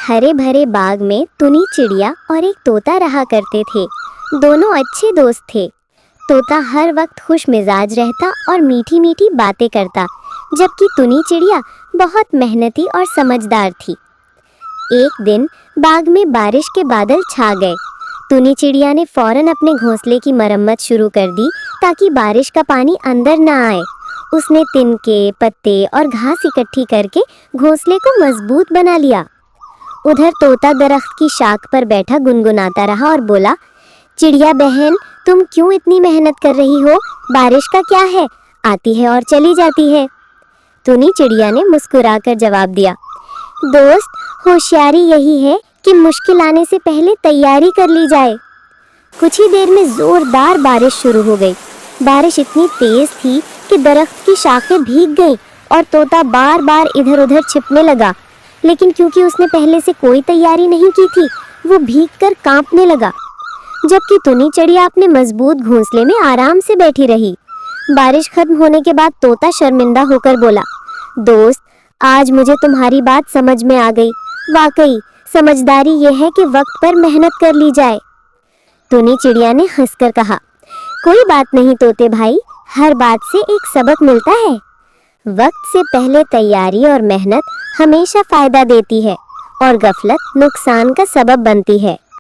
हरे भरे बाग में टुनी चिड़िया और एक तोता रहा करते थे। दोनों अच्छे दोस्त थे। तोता हर वक्त खुश मिजाज रहता और मीठी मीठी बातें करता, जबकि टुनी चिड़िया बहुत मेहनती और समझदार थी। एक दिन बाग में बारिश के बादल छा गए। टुनी चिड़िया ने फौरन अपने घोंसले की मरम्मत शुरू कर दी ताकि बारिश का पानी अंदर न आए। उसने तिनके, पत्ते और घास इकट्ठी करके घोंसले को मजबूत बना लिया। उधर तोता दरख्त की शाख पर बैठा गुनगुनाता रहा और बोला, चिड़िया बहन, तुम क्यों इतनी मेहनत कर रही हो? बारिश का क्या है, आती है और चली जाती है। टुनी चिड़िया ने मुस्कुराकर जवाब दिया, दोस्त, होशियारी यही है कि मुश्किल आने से पहले तैयारी कर ली जाए। कुछ ही देर में जोरदार बारिश शुरू हो गई। बारिश इतनी तेज थी कि दरख्त की शाखें भीग गईं और तोता बार बार इधर उधर छिपने लगा, लेकिन क्योंकि उसने पहले से कोई तैयारी नहीं की थी, वो भीगकर कांपने लगा। जबकि टुनी चिड़िया अपने मजबूत घोंसले में आराम से बैठी रही। बारिश खत्म होने के बाद तोता शर्मिंदा होकर बोला, दोस्त, आज मुझे तुम्हारी बात समझ में आ गई। वाकई समझदारी ये है कि वक्त पर मेहनत कर ली जाए। टुनी चिड़िया ने हंसकर कहा, कोई बात नहीं तोते भाई, हर बात से एक सबक मिलता है। वक्त से पहले तैयारी और मेहनत हमेशा फायदा देती है और गफलत नुकसान का सबब बनती है।